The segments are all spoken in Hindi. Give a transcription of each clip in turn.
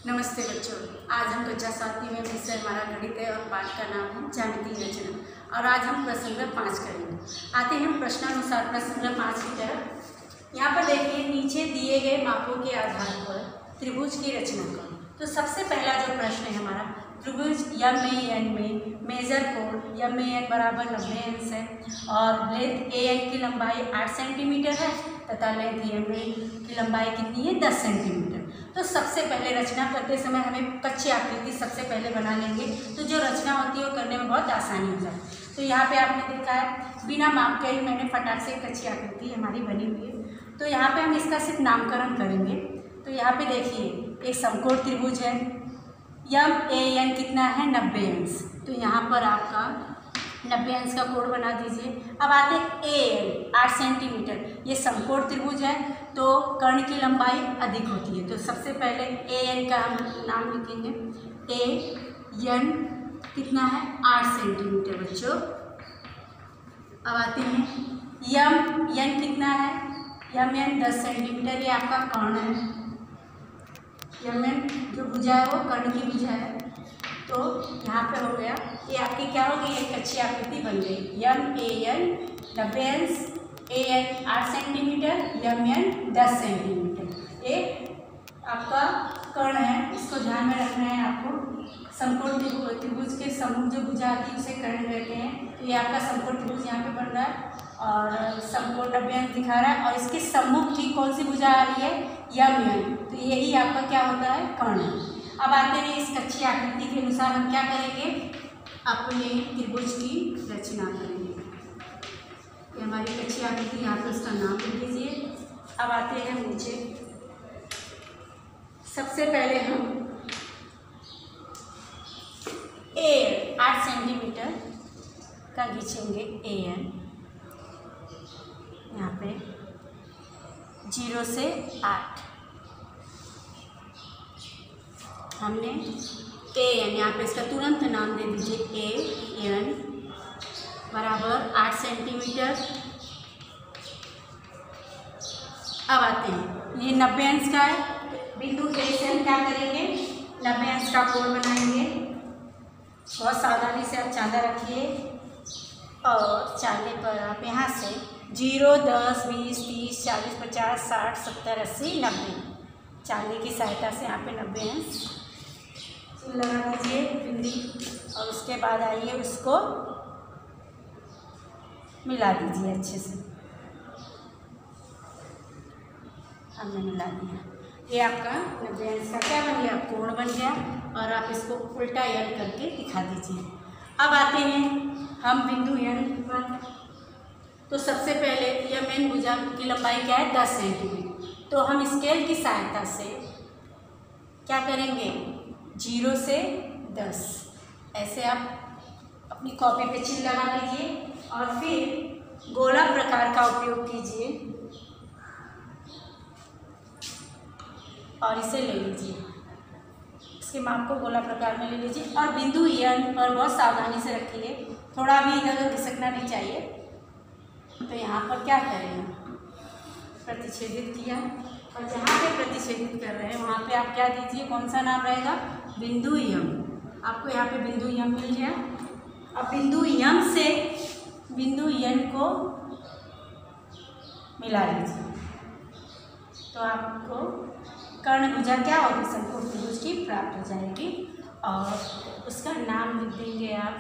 नमस्ते बच्चों, आज हम कक्षा 7 में विषय हमारा गणित है और पाठ का नाम है ज्यामितीय रचना। और आज हम प्रश्न संख्या 5 करेंगे। आते हैं हम प्रश्नानुसार प्रश्न संख्या 5 की तरफ। यहाँ पर देखिए, नीचे दिए गए मापों के आधार पर त्रिभुज की रचना करो। तो सबसे पहला जो प्रश्न है हमारा, त्रिभुज MAN में मेजर कोण MAN बराबर 90 अंश है और लेंथ AN की लंबाई 8 सेंटीमीटर है तथा लेंथ MN की लंबाई कितनी है, 10 सेंटीमीटर। तो सबसे पहले रचना करते समय हमें कच्ची आकृति सबसे पहले बना लेंगे, तो जो रचना होती है वो करने में बहुत आसानी हो जाती है। तो यहाँ पे आपने देखा है, बिना माप के ही मैंने फटाक से कच्ची आकृति हमारी बनी हुई है। तो यहाँ पे हम इसका सिर्फ नामकरण करेंगे। तो यहाँ पे देखिए, एक समकोण त्रिभुज है, MAN कितना है, 90 अंश। तो यहाँ पर आपका 90 अंश का कोण बना दीजिए। अब आते हैं AN 8 सेंटीमीटर। ये समकोण त्रिभुज है तो कर्ण की लंबाई अधिक होती है। तो सबसे पहले AN का हम नाम लिखेंगे। AN कितना है, 8 सेंटीमीटर बच्चों। अब आते हैं MN कितना है, MN 10 सेंटीमीटर। ये आपका कर्ण है। MN जो भुजा है वो कर्ण की भुजा है। तो यहाँ पे हो गया, ये आपकी क्या होगी, एक अच्छी आकृति बन गई। MAN 90 अंश, AN 8 सेंटीमीटर, MN 10 सेंटीमीटर। ये आपका कर्ण है, इसको ध्यान में रखना है आपको। समकोण त्रिभुज के समूह जो भुजा आती है उसे कर्ण कहते हैं। तो ये आपका समकोण त्रिभुज यहाँ पे बन रहा है और समकोण 90 अंश दिखा रहा है और इसके सम्मुख की कौन सी भुजा आ रही है, MN। तो यही आपका क्या होता है, कर्ण। अब आते हैं इस कच्ची आकृति के अनुसार हम क्या करेंगे, अपने त्रिभुज की रचना करेंगे। ये हमारी कच्ची आकृति, यहाँ पर उसका नाम लिख दीजिए। अब आते हैं नीचे। सबसे पहले हम AN 8 सेंटीमीटर का खींचेंगे। AN यहाँ पे 0 से 8 हमने AN, यहाँ पे इसका तुरंत नाम दे दीजिए। AN बराबर 8 सेंटीमीटर। अब आते हैं, ये 90 अंश का है। बिंदु A से हम क्या करेंगे, 90 अंश का कोण बनाएंगे। बहुत सावधानी से आप चांदा रखिए और चांदे पर आप यहाँ से 0, 10, 20, 30, 40, 50, 60, 70, 80, 90 चांदी की सहायता से यहाँ पे 90 अंश लगा दीजिए बिंदी। और उसके बाद आइए उसको मिला दीजिए अच्छे से। हमने मिला दिया। ये आपका 90 अंश का क्या बन गया, कोण बन गया। और आप इसको उल्टा L करके दिखा दीजिए। अब आते हैं हम बिंदु N पर। तो सबसे पहले MN भुजा की लंबाई क्या है, 10 सेंटीमीटर। तो हम स्केल की सहायता से क्या करेंगे, 0 से 10 ऐसे आप अपनी कॉपी पे चिन्ह लगा लीजिए और फिर गोला प्रकार का उपयोग कीजिए और इसे ले लीजिए। इसके माप को गोला प्रकार में ले लीजिए और बिंदु N पर बहुत सावधानी से रखिए, थोड़ा भी इधर उधर खिसकना नहीं चाहिए। तो यहाँ पर क्या करें, प्रतिच्छेदित किया और जहाँ पे प्रतिच्छेदित कर रहे हैं वहाँ पे आप क्या दीजिए, कौन सा नाम रहेगा, बिंदु M। आपको यहाँ पे बिंदु M मिल गया। अब बिंदु M से बिंदु N को मिला लीजिए। तो आपको कर्ण भुजा क्या होगी, समकोण त्रिभुज की प्राप्त हो जाएगी। और उसका नाम लिख देंगे आप,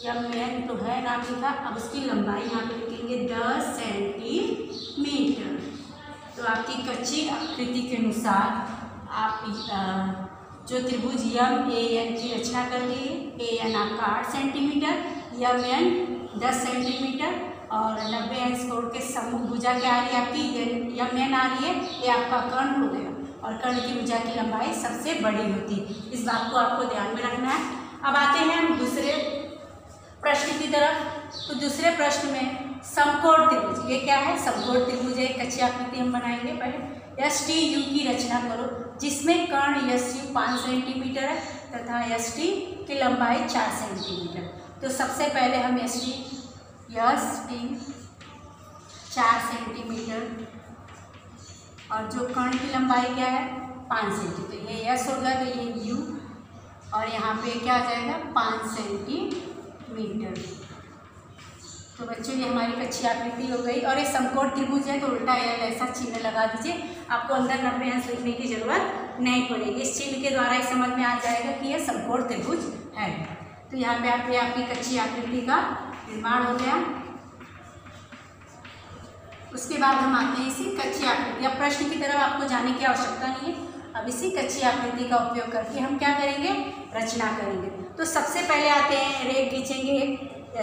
MN तो है नाम लिखा। अब उसकी लंबाई यहाँ पे लिखेंगे 10 सेंटीमीटर। तो आपकी कच्ची आकृति के अनुसार आप जो त्रिभुज MAN की रचना कर ली। AN आपका 8 सेंटीमीटर, MN 10 सेंटीमीटर और 90 अंश कोण के सम्मुख भुजा क्या आ रही है आपकी, MN आ रही है। ये आपका कर्ण हो गया और कर्ण की भुजा की लंबाई सबसे बड़ी होती है। इस बात को आपको ध्यान में रखना है। अब आते हैं हम दूसरे प्रश्न की तरफ। तो दूसरे प्रश्न में समकोण त्रिभुज, ये क्या है, समकोण त्रिभुज है। कच्ची आकृति हम बनाएंगे। पहले STU की रचना करो जिसमें कर्ण SU 5 सेंटीमीटर है तथा ST की लंबाई 4 सेंटीमीटर। तो सबसे पहले हम ST 4 सेंटीमीटर और जो कर्ण की लंबाई क्या है 5 सेंटी, तो ये यस होगा, तो ये यू और यहाँ पे क्या आ जाएगा 5 सेंटीमीटर। तो बच्चों ये हमारी कच्ची आकृति हो गई। और ये समकोण त्रिभुज है तो उल्टा एल ऐसा चिन्ह लगा दीजिए, आपको अंदर 90 अंश लिखने की जरूरत नहीं पड़ेगी। इस चिन्ह के द्वारा ही समझ में आ जाएगा कि यह समकोण त्रिभुज है। तो यहाँ पे आपकी कच्ची आकृति का निर्माण हो गया। उसके बाद हम आते हैं इसी कच्ची आकृति। अब प्रश्न की तरफ आपको जाने की आवश्यकता नहीं है। अब इसी कच्ची आकृति का उपयोग करके हम क्या करेंगे, रचना करेंगे। तो सबसे पहले आते हैं, रेख खींचेंगे एक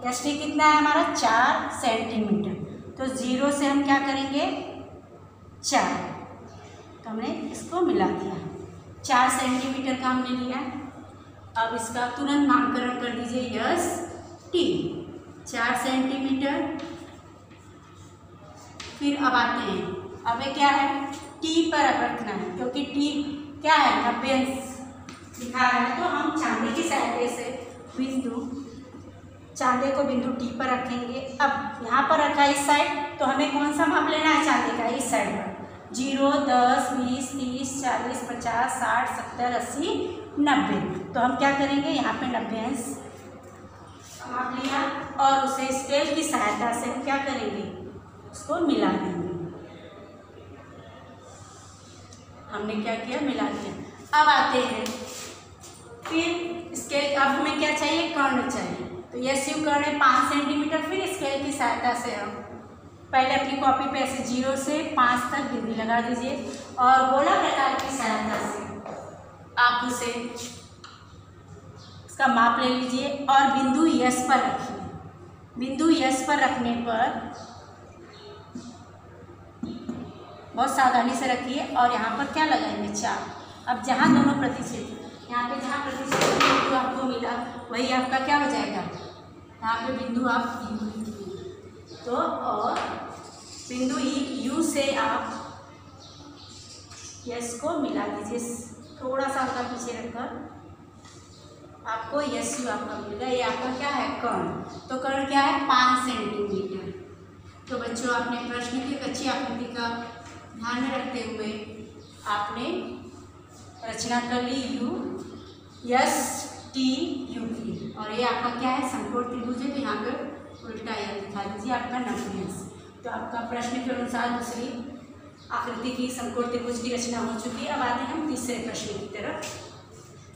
एस टी कितना है हमारा 4 सेंटीमीटर। तो 0 से हम क्या करेंगे 4, तो हमने इसको मिला दिया, 4 सेंटीमीटर का हमने लिया। अब इसका तुरंत नामकरण कर दीजिए यस टी, 4 सेंटीमीटर। फिर अब आते हैं, अब ये क्या है टी पर रखना है, क्योंकि टी क्या है 90 अंश लिखा है, तो हम चांदी की सहायता से चांदे को बिंदु टी पर रखेंगे। अब यहाँ पर रखा है इस साइड, तो हमें कौन सा माप लेना है चांदी का, इस साइड पर 0, 10, 20, 30, 40, 50, 60, 70, 80, 90। तो हम क्या करेंगे यहाँ पे 90 अंश माप लिया और उसे स्केल की सहायता से हम क्या करेंगे, उसको मिला देंगे। हमने क्या किया, मिला दिया। अब आते हैं फिर स्केल, अब हमें क्या चाहिए, कर्ण चाहिए। तो यस यू कर्ण है 5 सेंटीमीटर। फिर स्केल की सहायता से हम पहले अपनी कॉपी पे ऐसे 0 से 5 तक बिंदी लगा दीजिए और गोला प्रकार की सहायता से आप उसे इसका माप ले लीजिए और बिंदु यस पर रखिए। बिंदु यस पर रखने पर बहुत सावधानी से रखिए और यहाँ पर क्या लगाएंगे 4। अब जहाँ दोनों प्रतिच्छेद, यहाँ पे जहाँ प्रतिच्छेद बिंदु आपको मिला वही आपका क्या हो जाएगा, यहाँ पे बिंदु आप यू लिखिए। तो और बिंदु यू से आप यस को मिला दीजिए, थोड़ा सा उनका पीछे रखकर आपको यस यू आपका मिलेगा। ये आपका क्या है कर्ण। तो कर्ण क्या है 5 सेंटीमीटर। तो बच्चों आपने प्रश्न की कच्ची आकृति का ध्यान में रखते हुए आपने रचना कर ली यू यस टी यू की, और ये आपका क्या है समकोण त्रिभुज है, तो यहाँ पर उल्टा यह दिखा दीजिए आपका 90 अंश। तो आपका प्रश्न के अनुसार दूसरी आकृति की समकोण त्रिभुज की रचना हो चुकी है। अब आते हैं हम तीसरे प्रश्न की तरफ।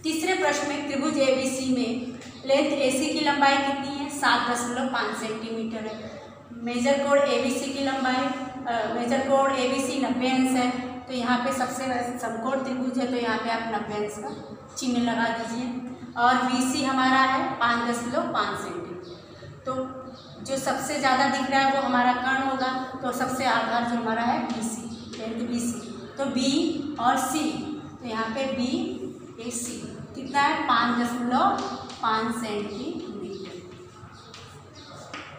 तीसरे प्रश्न में त्रिभुज एबीसी में लेंथ एसी की लंबाई कितनी है, 7.5 सेंटीमीटर है। मेजर कोण एबीसी की लंबाई, मेजर कोण एबीसी 90 अंश है। तो यहाँ पे सबसे समकोण त्रिभुज है, तो यहाँ पे आप 90 अंश का चिन्ह लगा दीजिए। और बीसी हमारा है 5.5 सेंटीमीटर। तो जो सबसे ज़्यादा दिख रहा है वो हमारा कर्ण होगा, तो सबसे आधार जो हमारा है बीसी, लेंथ बीसी। तो बी और सी, तो यहाँ पे बी ए सी कितना है 5.5 सेंटीमीटर।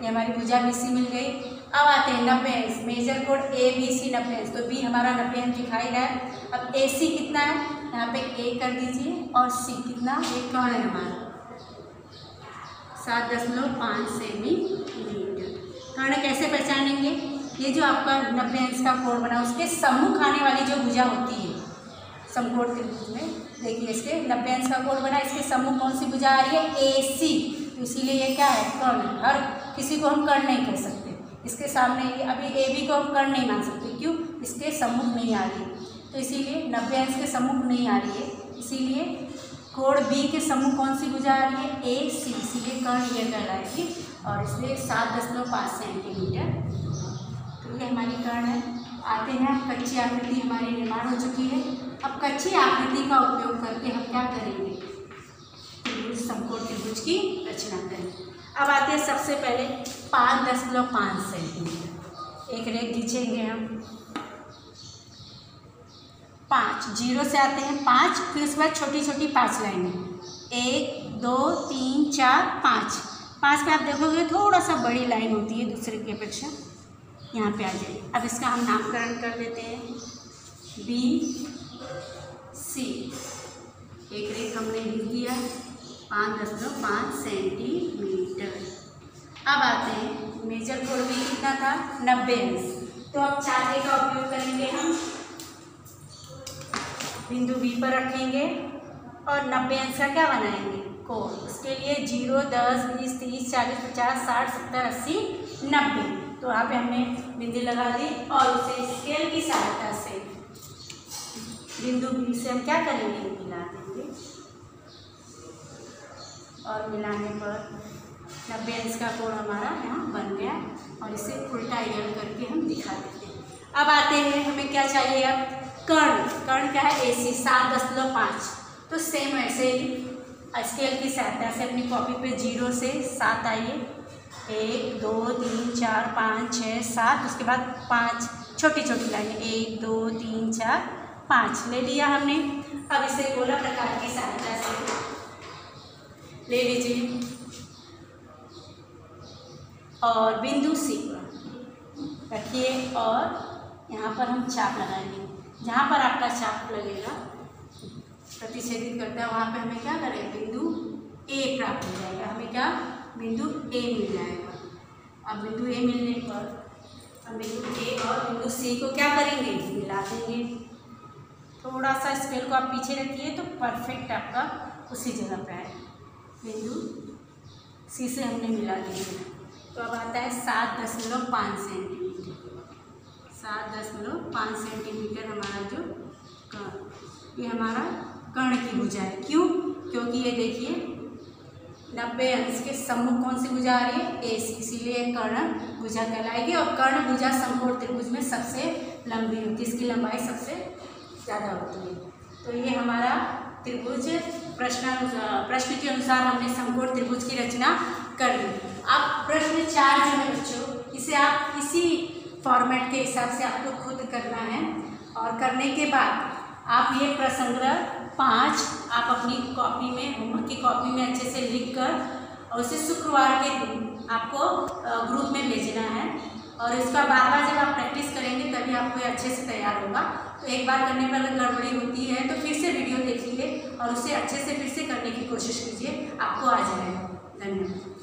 ये हमारी भुजा बीसी मिल गई। अब आते हैं 90 अंश, मेजर कोण ए बी सी 90 अंश। तो बी हमारा 90 अंश दिखाई रहा है। अब ए सी कितना है, यहाँ पे ए कर दीजिए और सी कितना, एक कर्ण है हमारा 7.5 सेंटीमीटर। कर्ण कैसे पहचानेंगे, ये जो आपका 90 अंश का कोण बना उसके सम्मुख आने वाली जो भुजा होती है समकोण त्रिभुज में, देखिए इसके 90 अंश का कोण बना, इसके सम्मुख कौन सी भुजा आ रही है ए सी। तो इसीलिए ये क्या है कर्ण। हर किसी को हम कर्ण नहीं कह सकते, इसके सामने ये अभी ए बी को हम कर्ण नहीं मान सकते, क्यों, इसके सम्मुख नहीं आ रही है। तो इसीलिए 90 अंश के सम्मुख नहीं आ रही है, इसीलिए कोण बी के सम्मुख कौन सी भुजा आ रही है ए सी, इसीलिए कर्ण ये कहलाएगी और इसलिए 7.5 सेंटीमीटर। तो ये हमारी कर्ण है। आते हैं कच्ची आकृति हमारी निर्माण हो चुकी है। अब कच्ची आकृति का उपयोग करके हम क्या करेंगे, त्रिभुज समकोण त्रिभुज की रचना करेंगे। अब आते हैं सबसे पहले 5.5 सेंटीमीटर। एक रेख खींचेंगे हम 5, 0 से आते हैं 5, फिर उसके बाद छोटी छोटी 5 लाइनें, 1 2 3 4 5। 5 पे आप देखोगे थोड़ा सा बड़ी लाइन होती है दूसरे की अपेक्षा, यहाँ पे आ जाइए। अब इसका हम नामकरण कर देते हैं बी सी। एक रेख हमने लिख दिया 5.5 सेंटीमीटर। अब आते हैं मेजर कोण भी कितना था 90 अंश। तो अब चांदी का उपयोग करेंगे हम बिंदु बी पर रखेंगे और 90 अंश का क्या बनाएंगे, कोण। उसके लिए 0, 10, 20, 30, 40, 50, 60, 70, 80, 90। तो यहाँ पे हमने बिंदु लगा दी और उसे स्केल की सहायता से बिंदु बी से हम क्या करेंगे, मिला देंगे। और मिलाने पर 90 अंश का कोण हमारा यहाँ बन गया और इसे उल्टा एल करके हम दिखा देते हैं। अब आते हैं, हमें क्या चाहिए अब, कर्ण। कर्ण क्या है, AC 7.5। तो सेम ऐसे ही स्केल की सहायता से अपनी कॉपी पे 0 से 7 आइए, 1, 2, 3, 4, 5, 6, 7। उसके बाद 5 छोटी छोटी लाइनें, 1, 2, 3, 4, 5 ले लिया हमने। अब इसे गोला प्रकार की सहायता से ले लीजिए और बिंदु C पर रखिए और यहाँ पर हम चाप लगाएंगे। जहाँ पर आपका चाप लगेगा, प्रतिच्छेदित करता है, वहाँ पे हमें क्या करें, बिंदु A प्राप्त हो जाएगा। हमें क्या, बिंदु A मिल जाएगा। अब बिंदु A मिलने पर हम बिंदु A और बिंदु C को क्या करेंगे, मिला देंगे। थोड़ा सा स्केल को आप पीछे रखिए तो परफेक्ट आपका उसी जगह पे आए। बिंदु C से हमने मिला दिया तो अब आता है 7.5 सेंटीमीटर। 7.5 सेंटीमीटर हमारा जो कर्ण, ये हमारा कर्ण की भुजा है। क्यों, क्योंकि ये देखिए 90 अंश के सम्मुख कौन सी भुजा आ रही है, AC, इसीलिए कर्ण भुजा कहलाएगी। और कर्ण भुजा समकोण त्रिभुज में सबसे लंबी होती है, इसकी लंबाई सबसे ज़्यादा होती है। तो ये हमारा त्रिभुज प्रश्न के अनुसार हमने समकोण त्रिभुज की रचना कर ली। अब प्रश्न 4 जो है बच्चों, इसे आप इसी फॉर्मेट के हिसाब से आपको खुद करना है। और करने के बाद आप ये प्रसंग्रह 5 आप अपनी कॉपी में, होमवर्क की कॉपी में अच्छे से लिख कर और उसे शुक्रवार के दिन आपको ग्रुप में भेजना है। और इसका बार बार जब आप प्रैक्टिस करेंगे तभी आपको ये अच्छे से तैयार होगा। तो एक बार करने पर अगर गड़बड़ी होती है तो फिर से वीडियो देखिए और उसे अच्छे से फिर से करने की कोशिश कीजिए, आपको आ जाएगा। धन्यवाद।